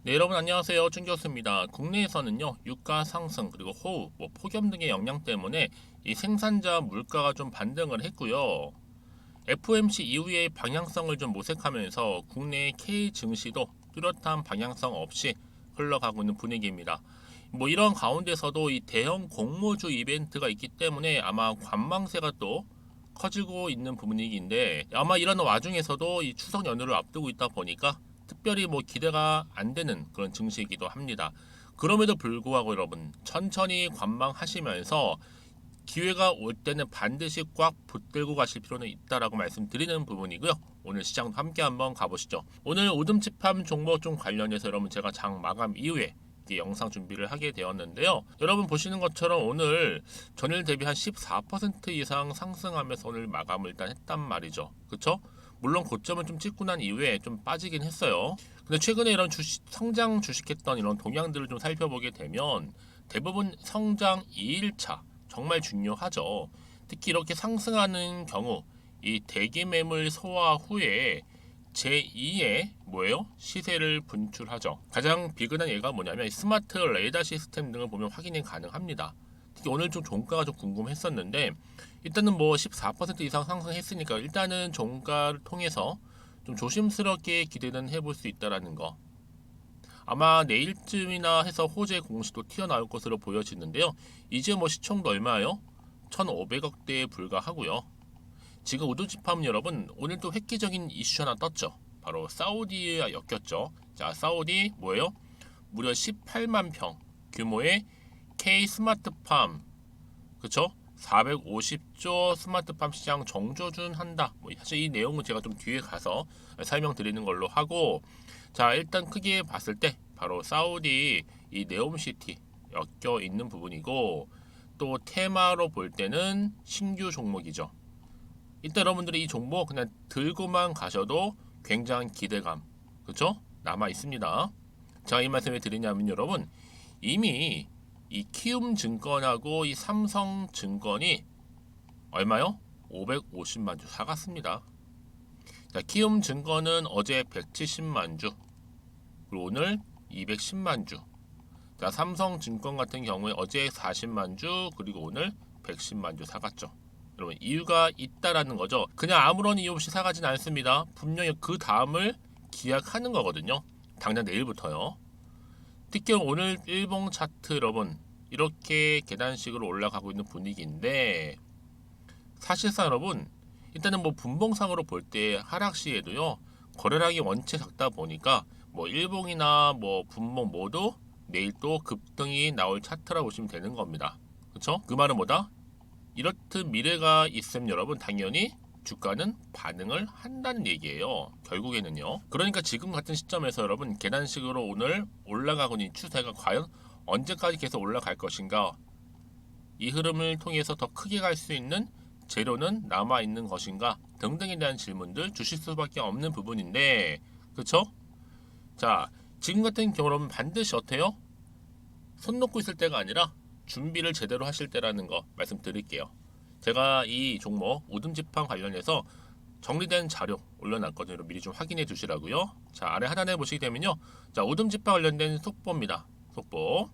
네, 여러분 안녕하세요. 준 교수입니다. 국내에서는요, 유가 상승 그리고 호우, 폭염 등의 영향 때문에 이 생산자 물가가 좀 반등을 했고요. FOMC 이후의 방향성을 좀 모색하면서 국내 K 증시도 뚜렷한 방향성 없이 흘러가고 있는 분위기입니다. 이런 가운데서도 이 대형 공모주 이벤트가 있기 때문에 아마 관망세가 또 커지고 있는 분위기인데, 아마 이런 와중에서도 이 추석 연휴를 앞두고 있다 보니까 특별히 기대가 안 되는 그런 증시이기도 합니다. 그럼에도 불구하고 여러분 천천히 관망하시면서 기회가 올 때는 반드시 꽉 붙들고 가실 필요는 있다라고 말씀드리는 부분이고요. 오늘 시장도 함께 한번 가보시죠. 오늘 우듬집합 종목 좀 관련해서 여러분 제가 장 마감 이후에 영상 준비를 하게 되었는데요. 여러분 보시는 것처럼 오늘 전일 대비 한 14% 이상 상승하면서 오늘 마감을 일단 했단 말이죠. 그쵸? 물론 고점을 좀 찍고 난 이후에 좀 빠지긴 했어요. 근데 최근에 이런 성장 주식했던 이런 동향들을 좀 살펴보게 되면 대부분 성장 2일차 정말 중요하죠. 특히 이렇게 상승하는 경우 이 대기 매물 소화 후에 제2의 시세를 분출하죠. 가장 비근한 예가 뭐냐면 스마트 레이더 시스템 등을 보면 확인이 가능합니다. 특히 오늘 좀 종가가 좀 궁금했었는데 일단은 14% 이상 상승했으니까 일단은 종가를 통해서 좀 조심스럽게 기대는 해볼 수 있다라는 거. 아마 내일쯤이나 해서 호재 공시도 튀어나올 것으로 보여지는데요. 이제 시총도 얼마예요? 1,500억대에 불과하고요. 지금 우드집합 여러분 오늘 또 획기적인 이슈 하나 떴죠. 바로 사우디에 엮였죠. 자, 사우디 뭐예요? 무려 18만 평 규모의 K 스마트팜, 그쵸? 450조 스마트팜 시장 정조준 한다. 사실 이 내용은 제가 좀 뒤에 가서 설명드리는 걸로 하고, 자, 일단 크게 봤을 때 바로 사우디 이 네옴시티 엮여 있는 부분이고, 또 테마로 볼 때는 신규 종목이죠. 일단 여러분들이 이 종목 그냥 들고만 가셔도 굉장한 기대감, 그쵸? 남아 있습니다. 자, 이 말씀 왜 드리냐면 여러분 이미 이 키움증권하고 이 삼성증권이 얼마요? 550만 주 사갔습니다. 자, 키움증권은 어제 170만 주, 그리고 오늘 210만 주. 자, 삼성증권 같은 경우에 어제 40만 주, 그리고 오늘 110만 주 사갔죠. 여러분 이유가 있다라는 거죠. 그냥 아무런 이유 없이 사가진 않습니다. 분명히 그 다음을 기약하는 거거든요. 당장 내일부터요. 특히 오늘 일봉 차트 여러분 이렇게 계단식으로 올라가고 있는 분위기인데, 사실상 여러분 일단은 분봉상으로 볼 때 하락 시에도요 거래량이 원체 작다 보니까 일봉이나 분봉 모두 내일 또 급등이 나올 차트라고 보시면 되는 겁니다. 그쵸? 그 말은 뭐다? 이렇듯 미래가 있으면 여러분 당연히 주가는 반응을 한다는 얘기예요. 결국에는요. 그러니까 지금 같은 시점에서 여러분 계단식으로 오늘 올라가고 있는 추세가 과연 언제까지 계속 올라갈 것인가, 이 흐름을 통해서 더 크게 갈 수 있는 재료는 남아 있는 것인가 등등에 대한 질문들 주실 수밖에 없는 부분인데, 그쵸? 자, 지금 같은 경우는 반드시 어때요? 손 놓고 있을 때가 아니라 준비를 제대로 하실 때라는 거 말씀드릴게요. 제가 이 종목 우등지팡 관련해서 정리된 자료 올려놨거든요. 미리 좀 확인해 주시라고요. 자, 아래 하단에 보시게 되면요. 자, 우등지팡 관련된 속보입니다. 속보.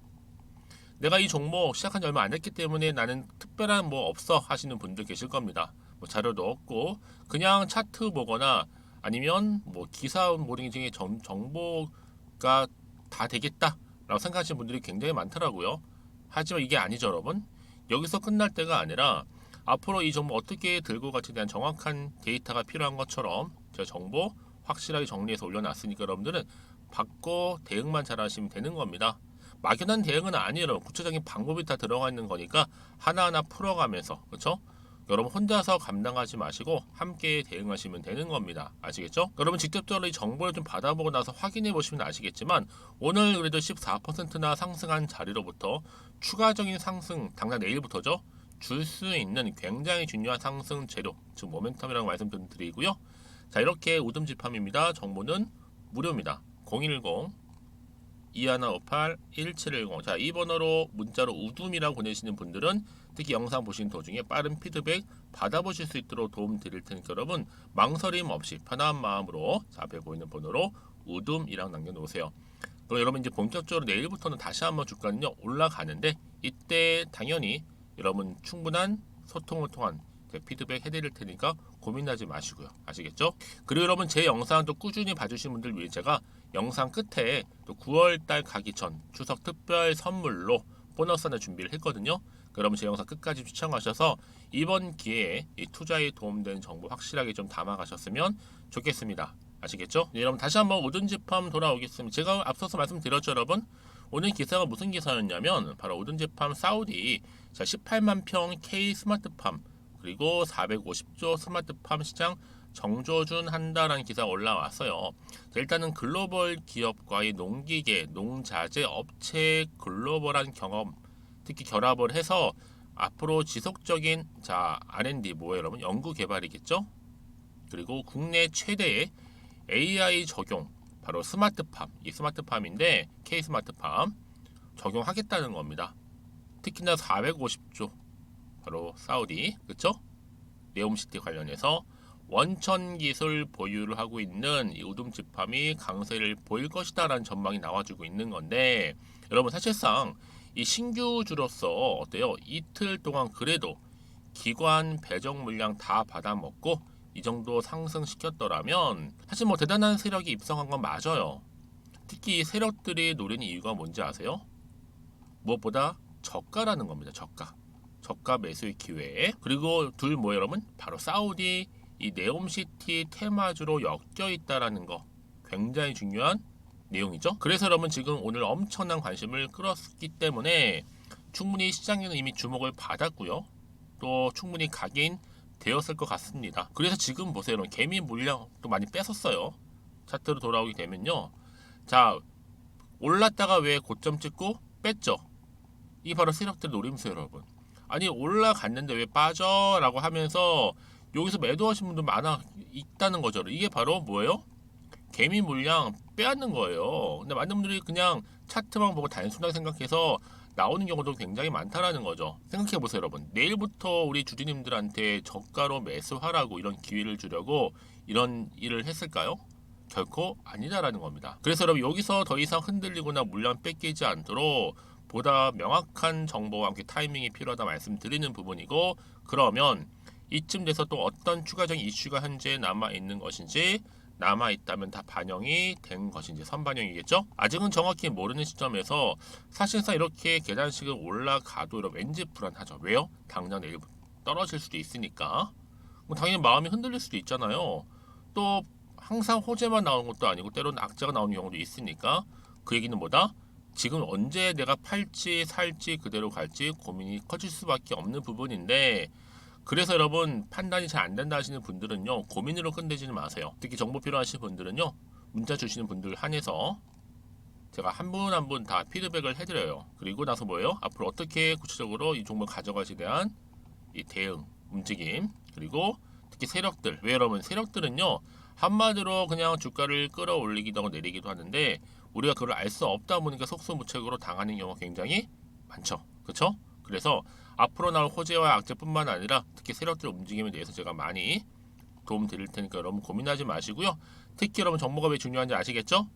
내가 이 종목 시작한 지 얼마 안 됐기 때문에 나는 특별한 없어 하시는 분들 계실 겁니다. 자료도 없고 그냥 차트 보거나 아니면 기사 모델 중에 정보가 다 되겠다 라고 생각하시는 분들이 굉장히 많더라고요. 하지만 이게 아니죠 여러분. 여기서 끝날 때가 아니라 앞으로 이 정보 어떻게 들고 갈지에 대한 정확한 데이터가 필요한 것처럼 제가 정보 확실하게 정리해서 올려놨으니까 여러분들은 받고 대응만 잘 하시면 되는 겁니다. 막연한 대응은 아니에요. 구체적인 방법이 다 들어가 있는 거니까 하나하나 풀어가면서, 그렇죠? 여러분 혼자서 감당하지 마시고 함께 대응하시면 되는 겁니다. 아시겠죠? 여러분 직접적으로 이 정보를 좀 받아보고 나서 확인해 보시면 아시겠지만 오늘 그래도 14%나 상승한 자리로부터 추가적인 상승 당장 내일부터죠. 줄 수 있는 굉장히 중요한 상승 재료, 즉 모멘텀이라고 말씀드리고요. 자, 이렇게 우듬지팜입니다. 정보는 무료입니다. 010 2158-1710. 자, 이 번호로 문자로 우둠이라고 보내시는 분들은 특히 영상 보시는 도중에 빠른 피드백 받아보실 수 있도록 도움 드릴 테니까 여러분 망설임 없이 편한 마음으로 앞에 보이는 번호로 우둠이라고 남겨놓으세요. 그럼 여러분 이제 본격적으로 내일부터는 다시 한번 주가는요 올라가는데, 이때 당연히 여러분 충분한 소통을 통한 피드백 해드릴 테니까 고민하지 마시고요. 아시겠죠? 그리고 여러분 제 영상도 꾸준히 봐주신 분들 위해 제가 영상 끝에 또 9월달 가기 전 추석 특별 선물로 보너스 하나 준비를 했거든요. 여러분 제 영상 끝까지 시청하셔서 이번 기회에 이 투자에 도움되는 정보 확실하게 좀 담아가셨으면 좋겠습니다. 아시겠죠? 네, 여러분 다시 한번 오든지팜 돌아오겠습니다. 제가 앞서서 말씀드렸죠, 여러분. 오늘 기사가 무슨 기사였냐면 바로 오든지팜 사우디 18만 평 K 스마트팜 그리고 450조 스마트팜 시장 정조준한다라는 기사가 올라왔어요. 자, 일단은 글로벌 기업과의 농기계, 농자재 업체 글로벌한 경험 특히 결합을 해서 앞으로 지속적인 R&D 뭐예요, 여러분? 연구 개발이겠죠? 그리고 국내 최대의 AI 적용 바로 스마트팜, 이 스마트팜인데 K 스마트팜 적용하겠다는 겁니다. 특히나 450조 바로 사우디, 그렇죠? 네옴시티 관련해서 원천 기술 보유를 하고 있는 이 우둠지팜이 강세를 보일 것이다라는 전망이 나와주고 있는 건데, 여러분 사실상 이 신규주로서 어때요? 이틀 동안 그래도 기관 배정 물량 다 받아먹고 이 정도 상승시켰더라면 사실 뭐 대단한 세력이 입성한 건 맞아요. 특히 이 세력들이 노리는 이유가 뭔지 아세요? 무엇보다 저가라는 겁니다. 저가 매수의 기회. 그리고 둘 뭐예요, 여러분? 바로 사우디 이 네옴시티 테마주로 엮여 있다라는 거 굉장히 중요한 내용이죠. 그래서 여러분 지금 오늘 엄청난 관심을 끌었기 때문에 충분히 시장에는 이미 주목을 받았고요. 또 충분히 각인 되었을 것 같습니다. 그래서 지금 보세요, 여러분. 개미 물량 또 많이 뺏었어요. 차트로 돌아오게 되면요. 자, 올랐다가 왜 고점 찍고 뺐죠? 이게 바로 세력들 노림수예요, 여러분. 아니 올라갔는데 왜 빠져? 라고 하면서 여기서 매도하신 분들 많아 있다는 거죠. 이게 바로 뭐예요? 개미 물량 빼앗는 거예요. 근데 많은 분들이 그냥 차트만 보고 단순하게 생각해서 나오는 경우도 굉장히 많다라는 거죠. 생각해 보세요, 여러분. 내일부터 우리 주주님들한테 저가로 매수하라고 이런 기회를 주려고 이런 일을 했을까요? 결코 아니다라는 겁니다. 그래서 여러분 여기서 더 이상 흔들리거나 물량 뺏기지 않도록 보다 명확한 정보와 함께 타이밍이 필요하다 말씀드리는 부분이고, 그러면 이쯤 돼서 또 어떤 추가적인 이슈가 현재 남아있는 것인지, 남아있다면 다 반영이 된 것인지, 선반영이겠죠? 아직은 정확히 모르는 시점에서 사실상 이렇게 계단식을 올라가도 왠지 불안하죠. 왜요? 당장 내일 떨어질 수도 있으니까. 당연히 마음이 흔들릴 수도 있잖아요. 또 항상 호재만 나오는 것도 아니고 때로는 악재가 나오는 경우도 있으니까, 그 얘기는 뭐다? 지금 언제 내가 팔지 살지 그대로 갈지 고민이 커질 수밖에 없는 부분인데, 그래서 여러분 판단이 잘 안 된다 하시는 분들은요 고민으로 끝내지는 마세요. 특히 정보 필요하신 분들은요 문자 주시는 분들 한해서 제가 한 분 한 분 다 피드백을 해드려요. 그리고 나서 뭐예요? 앞으로 어떻게 구체적으로 이 종목 가져가시에 대한 이 대응 움직임, 그리고 특히 세력들, 왜 여러분 세력들은요 한마디로 그냥 주가를 끌어올리기도 하고 내리기도 하는데 우리가 그걸 알 수 없다 보니까 속수무책으로 당하는 경우가 굉장히 많죠. 그렇죠? 그래서 앞으로 나올 호재와 악재뿐만 아니라 특히 세력들 움직임에 대해서 제가 많이 도움 드릴 테니까 여러분 고민하지 마시고요. 특히 여러분 정보가 왜 중요한지 아시겠죠?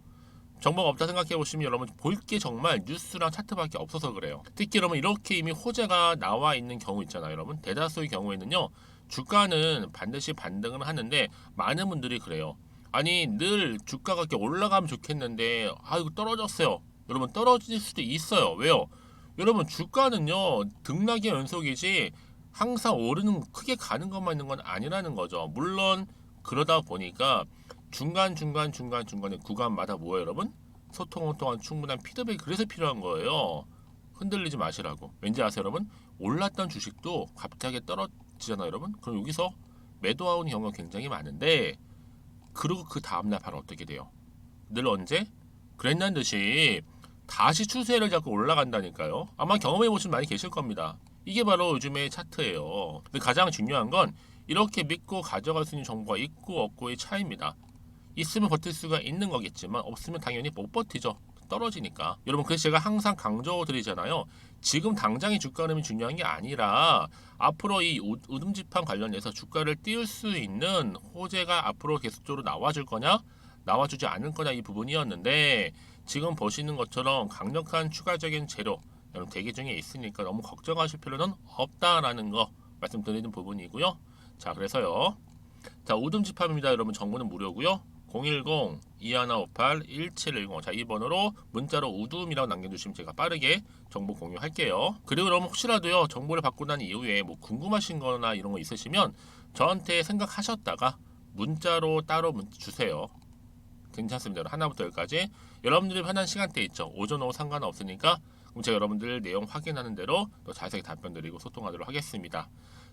정보가 없다 생각해 보시면 여러분 볼 게 정말 뉴스랑 차트밖에 없어서 그래요. 특히 여러분 이렇게 이미 호재가 나와 있는 경우 있잖아요. 여러분 대다수의 경우에는요 주가는 반드시 반등을 하는데 많은 분들이 그래요. 아니 늘 주가가 이렇게 올라가면 좋겠는데 이거 떨어졌어요. 여러분 떨어질 수도 있어요. 왜요? 여러분 주가는요 등락의 연속이지 항상 오르는 크게 가는 것만 있는 건 아니라는 거죠. 물론 그러다 보니까 중간에 구간마다 뭐예요, 여러분? 소통을 통한 충분한 피드백이 그래서 필요한 거예요. 흔들리지 마시라고. 왠지 아세요, 여러분? 올랐던 주식도 갑자기 떨어지잖아요, 여러분? 그럼 여기서 매도하는 경우가 굉장히 많은데, 그리고 그 다음날 바로 어떻게 돼요? 늘 언제? 그랬냐는 듯이 다시 추세를 잡고 올라간다니까요. 아마 경험해 보신 많이 계실 겁니다. 이게 바로 요즘의 차트예요. 근데 가장 중요한 건 이렇게 믿고 가져갈 수 있는 정보가 있고 없고의 차이입니다. 있으면 버틸 수가 있는 거겠지만 없으면 당연히 못 버티죠. 떨어지니까. 여러분 그래서 제가 항상 강조드리잖아요. 지금 당장의 주가 흐름이 중요한 게 아니라 앞으로 이 우듬지판 관련해서 주가를 띄울 수 있는 호재가 앞으로 계속적으로 나와줄 거냐 나와주지 않을 거냐 이 부분이었는데, 지금 보시는 것처럼 강력한 추가적인 재료 여러분 대기 중에 있으니까 너무 걱정하실 필요는 없다라는 거 말씀드리는 부분이고요. 자, 그래서요. 자, 우등 집합입니다. 여러분 정보는 무료고요. 010-2158-1710 자, 이 번호로 문자로 우둠이라고 남겨주시면 제가 빠르게 정보 공유할게요. 그리고 여러분 혹시라도요 정보를 받고 난 이후에 뭐 궁금하신 거나 이런 거 있으시면 저한테 생각하셨다가 문자로 따로 주세요. 괜찮습니다. 하나부터 열까지 여러분들이 편한 시간대 있죠. 오전 오후 상관없으니까 그럼 제가 여러분들 내용 확인하는 대로 또 자세히 답변 드리고 소통하도록 하겠습니다.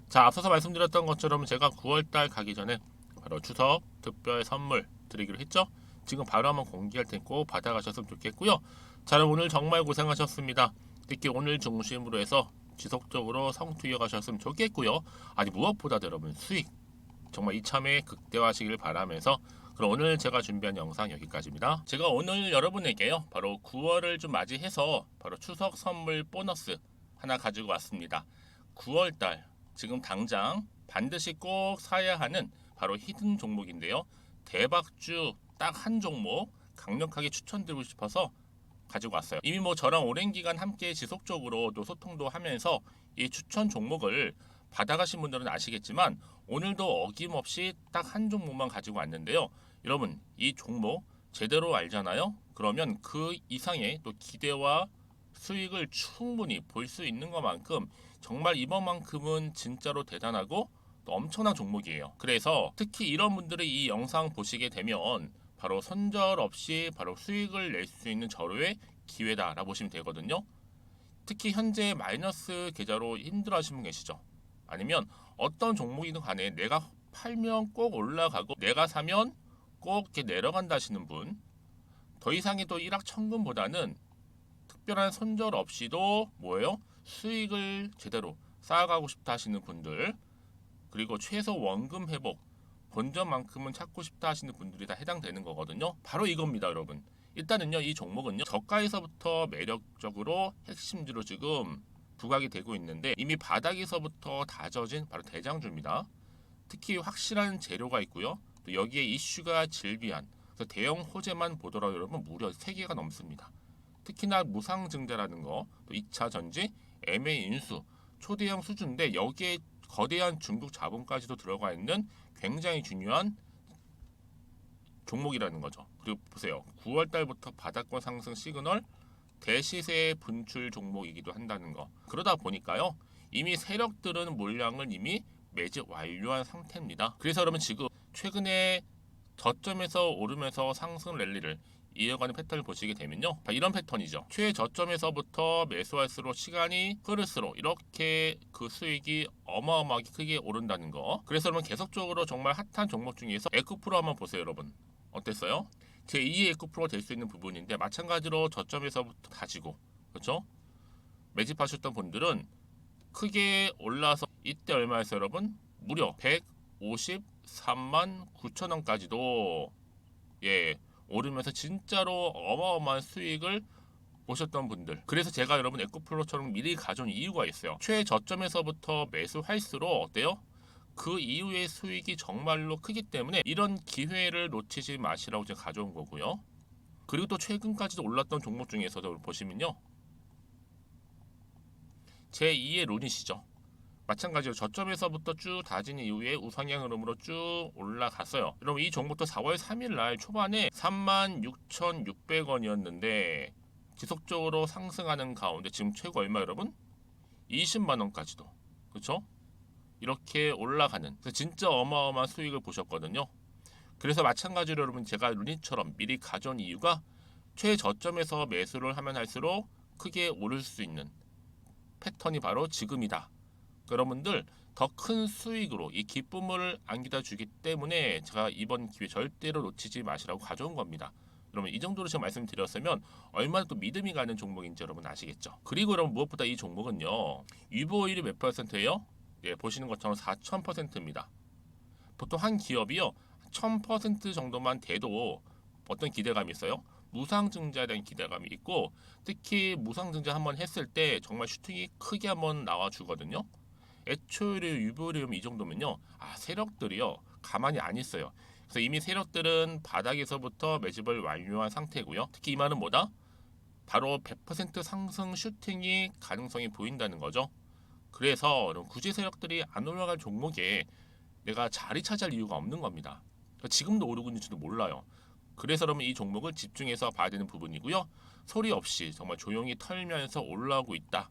자, 앞서서 말씀드렸던 것처럼 제가 9월달 가기 전에 바로 추석 특별 선물 드리기로 했죠. 지금 바로 한번 공개할 테니까 받아가셨으면 좋겠고요. 자, 그럼 오늘 정말 고생하셨습니다. 특히 오늘 중심으로 해서 지속적으로 성투 이어가셨으면 좋겠고요. 아니 무엇보다 여러분 수익 정말 이참에 극대화하시길 바라면서 그럼 오늘 제가 준비한 영상 여기까지입니다. 제가 오늘 여러분에게요 바로 9월을 좀 맞이해서 바로 추석 선물 보너스 하나 가지고 왔습니다. 9월달 지금 당장 반드시 꼭 사야 하는 바로 히든 종목인데요. 대박주 딱 한 종목 강력하게 추천드리고 싶어서 가지고 왔어요. 이미 뭐 저랑 오랜 기간 함께 지속적으로 또 소통도 하면서 이 추천 종목을 받아가신 분들은 아시겠지만 오늘도 어김없이 딱 한 종목만 가지고 왔는데요. 여러분 이 종목 제대로 알잖아요. 그러면 그 이상의 또 기대와 수익을 충분히 볼 수 있는 것만큼 정말 이번만큼은 진짜로 대단하고 또 엄청난 종목이에요. 그래서 특히 이런 분들이 이 영상 보시게 되면 바로 손절 없이 바로 수익을 낼 수 있는 절호의 기회다라고 보시면 되거든요. 특히 현재 마이너스 계좌로 힘들어하시는 분 계시죠? 아니면 어떤 종목이든 간에 내가 팔면 꼭 올라가고 내가 사면 꼭 이렇게 내려간다 하시는 분, 더 이상의 또 일확천금보다는 특별한 손절 없이도 뭐예요? 수익을 제대로 쌓아가고 싶다 하시는 분들, 그리고 최소 원금 회복 본전만큼은 찾고 싶다 하시는 분들이 다 해당되는 거거든요. 바로 이겁니다, 여러분. 일단은요, 이 종목은요, 저가에서부터 매력적으로 핵심주로 지금 부각이 되고 있는데 이미 바닥에서부터 다져진 바로 대장주입니다. 특히 확실한 재료가 있고요. 또 여기에 이슈가 질비한 그래서 대형 호재만 보더라도 여러분 무려 3개가 넘습니다. 특히나 무상증자라는 거, 또 2차 전지, MA 인수, 초대형 수주인데 여기에 거대한 중국 자본까지도 들어가 있는 굉장히 중요한 종목이라는 거죠. 그리고 보세요. 9월 달부터 바닥권 상승 시그널 대시세 분출 종목이기도 한다는 거. 그러다 보니까요. 이미 세력들은 물량을 이미 매집 완료한 상태입니다. 그래서 여러분 지금 최근에 저점에서 오르면서 상승 랠리를 이어가는 패턴을 보시게 되면요. 이런 패턴이죠. 최저점에서부터 매수할수록 시간이 흐를수록 이렇게 그 수익이 어마어마하게 크게 오른다는 거. 그래서 여러분 계속적으로 정말 핫한 종목 중에서 에코프로 한번 보세요, 여러분. 어땠어요? 제2의 에코프로가 될 수 있는 부분인데 마찬가지로 저점에서부터 다지고 그렇죠? 매집하셨던 분들은 크게 올라서 이때 얼마였어요, 여러분? 무려 153만 9천 원까지도 오르면서 진짜로 어마어마한 수익을 보셨던 분들. 그래서 제가 여러분 에코플로처럼 미리 가져온 이유가 있어요. 최저점에서부터 매수할수록 어때요? 그 이후의 수익이 정말로 크기 때문에 이런 기회를 놓치지 마시라고 제가 가져온 거고요. 그리고 또 최근까지도 올랐던 종목 중에서도 보시면요. 제2의 룬이시죠. 마찬가지로 저점에서부터 쭉 다진 이후에 우상향 흐름으로 쭉 올라갔어요. 여러분 이 종목도 4월 3일 날 초반에 36,600원이었는데 지속적으로 상승하는 가운데 지금 최고 얼마 여러분? 20만 원까지도. 그렇죠? 이렇게 올라가는 그래서 진짜 어마어마한 수익을 보셨거든요. 그래서 마찬가지로 여러분 제가 루닛처럼 미리 가져온 이유가 최저점에서 매수를 하면 할수록 크게 오를 수 있는 패턴이 바로 지금이다. 여러분들 더 큰 수익으로 이 기쁨을 안겨다 주기 때문에 제가 이번 기회 절대로 놓치지 마시라고 가져온 겁니다. 여러분 이 정도로 제가 말씀드렸으면 얼마나 또 믿음이 가는 종목인지 여러분 아시겠죠? 그리고 여러분 무엇보다 이 종목은요. 유보율이 몇 %예요? 보시는 것처럼 4000%입니다. 보통 한 기업이요. 1000% 정도만 돼도 어떤 기대감이 있어요? 무상증자에 대한 기대감이 있고 특히 무상증자 한번 했을 때 정말 슈팅이 크게 한번 나와주거든요. 애초에 유보율이 이 정도면요. 세력들이요. 가만히 안 있어요. 그래서 이미 세력들은 바닥에서부터 매집을 완료한 상태고요. 특히 이 말은 뭐다? 바로 100% 상승 슈팅이 가능성이 보인다는 거죠. 그래서 굳이 세력들이 안 올라갈 종목에 내가 자리 차지할 이유가 없는 겁니다. 지금도 오르고 있는지도 몰라요. 그래서 그러면 이 종목을 집중해서 봐야 되는 부분이고요. 소리 없이 정말 조용히 털면서 올라오고 있다.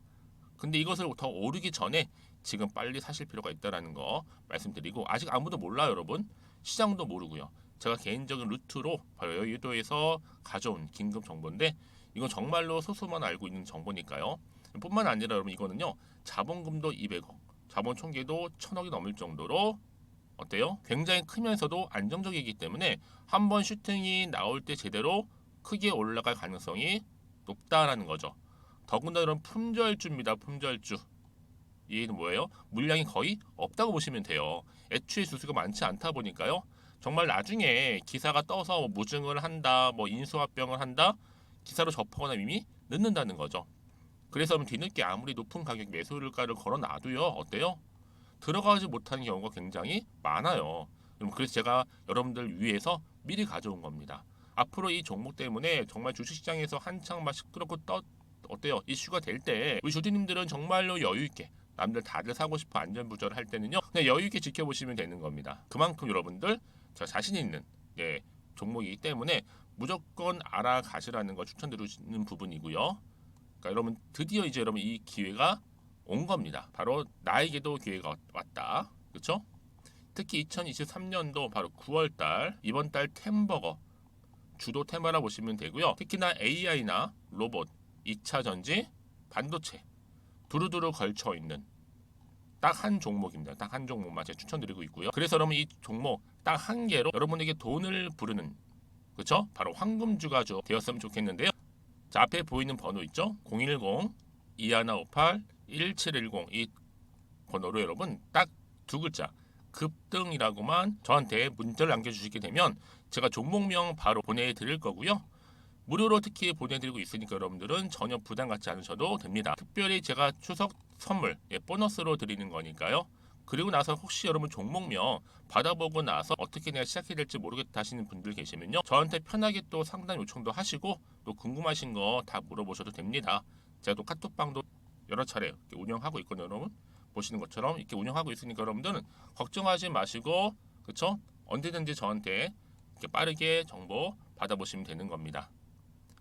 근데 이것을 더 오르기 전에 지금 빨리 사실 필요가 있다는 거 말씀드리고, 아직 아무도 몰라요, 여러분. 시장도 모르고요. 제가 개인적인 루트로 바로 여의도에서 가져온 긴급 정보인데, 이건 정말로 소수만 알고 있는 정보니까요. 뿐만 아니라 여러분, 이거는요, 자본금도 200억, 자본 총계도 1000억이 넘을 정도로 어때요? 굉장히 크면서도 안정적이기 때문에 한번 슈팅이 나올 때 제대로 크게 올라갈 가능성이 높다라는 거죠. 더군다나 이런 품절주입니다. 품절주. 얘는 뭐예요? 물량이 거의 없다고 보시면 돼요. 애초에 수수가 많지 않다 보니까요. 정말 나중에 기사가 떠서 뭐 무증을 한다, 뭐 인수합병을 한다, 기사로 접하거나 이미 늦는다는 거죠. 그래서 뒤늦게 아무리 높은 가격 매수가를 걸어 놔도요, 어때요? 들어가지 못하는 경우가 굉장히 많아요. 그래서 제가 여러분들 위해서 미리 가져온 겁니다. 앞으로 이 종목 때문에 정말 주식시장에서 한창 막 시끄럽고 어때요? 이슈가 될 때 우리 주주님들은 정말로 여유 있게, 남들 다들 사고 싶어 안전부절 할 때는요, 그냥 여유 있게 지켜보시면 되는 겁니다. 그만큼 여러분들 저 자신 있는 종목이기 때문에 무조건 알아가시라는 거 추천드리는 부분이고요. 그러니까 여러분 드디어 이제 여러분 이 기회가 온 겁니다. 바로 나에게도 기회가 왔다. 그렇죠? 특히 2023년도 바로 9월달, 이번 달 템버거 주도 테마라 보시면 되고요. 특히나 AI나 로봇, 2차 전지, 반도체 두루두루 걸쳐 있는 딱 한 종목입니다. 딱 한 종목만 제가 추천드리고 있고요. 그래서 여러분 이 종목 딱 한 개로 여러분에게 돈을 부르는, 그렇죠? 바로 황금주가 되었으면 좋겠는데요. 자, 앞에 보이는 번호 있죠? 010-2158-1710 이 번호로 여러분 딱 두 글자 급등이라고만 저한테 문자를 남겨주시게 되면 제가 종목명 바로 보내드릴 거고요. 무료로 특히 보내드리고 있으니까 여러분들은 전혀 부담 갖지 않으셔도 됩니다. 특별히 제가 추석 선물 보너스로 드리는 거니까요. 그리고 나서 혹시 여러분 종목명 받아보고 나서 어떻게 내가 시작해야 될지 모르겠다 하시는 분들 계시면요, 저한테 편하게 또 상담 요청도 하시고 또 궁금하신 거 다 물어보셔도 됩니다. 제가 또 카톡방도 여러 차례 운영하고 있거든요. 여러분 보시는 것처럼 이렇게 운영하고 있으니까 여러분들은 걱정하지 마시고, 그쵸? 언제든지 저한테 이렇게 빠르게 정보 받아보시면 되는 겁니다.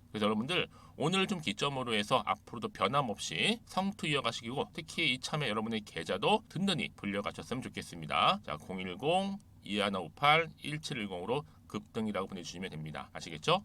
그래서 여러분들 오늘 좀 기점으로 해서 앞으로도 변함없이 성투 이어가시고, 특히 이참에 여러분의 계좌도 든든히 불려가셨으면 좋겠습니다. 자, 010-2158-1710으로 급등이라고 보내주시면 됩니다. 아시겠죠?